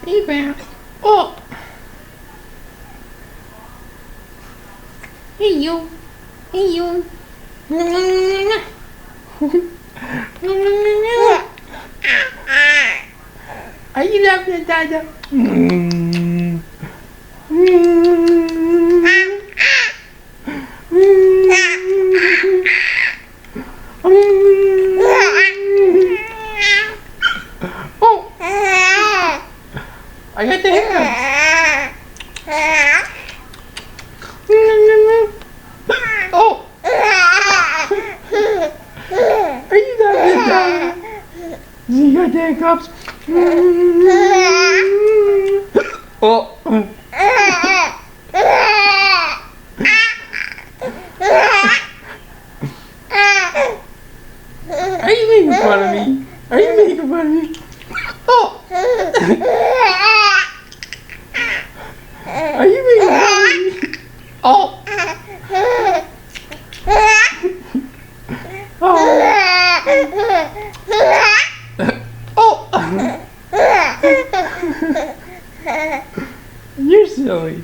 Hey, man. Oh. Hey, you. Hey, you. Are you laughing at Dada? Oh, I got the hiccups. Oh, are you laughing at Dada? You got the hiccups. Oh. Are you making fun of me? Are you making fun of me? Oh! Are you making fun of me? Oh! Oh! Oh! You're silly.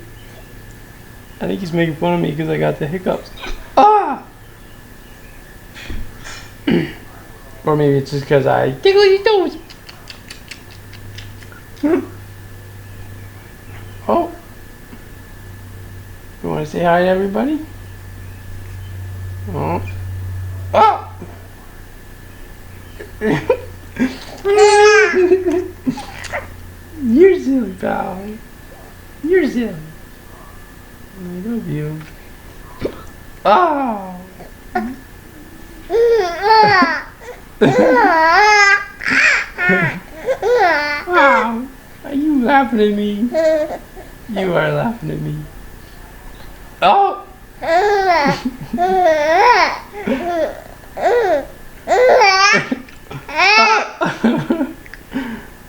I think he's making fun of me because I got the hiccups. Ah! Or maybe it's just because I tickle your toes. Oh. You want to say hi to everybody? Oh. Oh! You're silly, pal. You're silly. I love you. Oh! Wow! Are you laughing at me? You are laughing at me. Oh!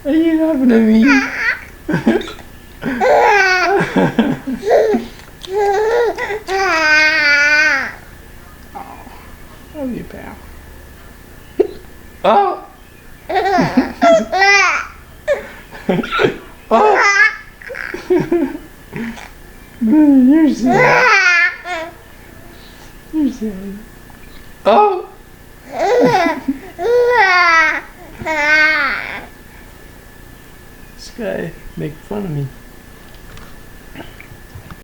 Are you laughing at me? Oh, love you, pal. Oh! Oh! You're silly. You're silly. Oh! This guy making fun of me.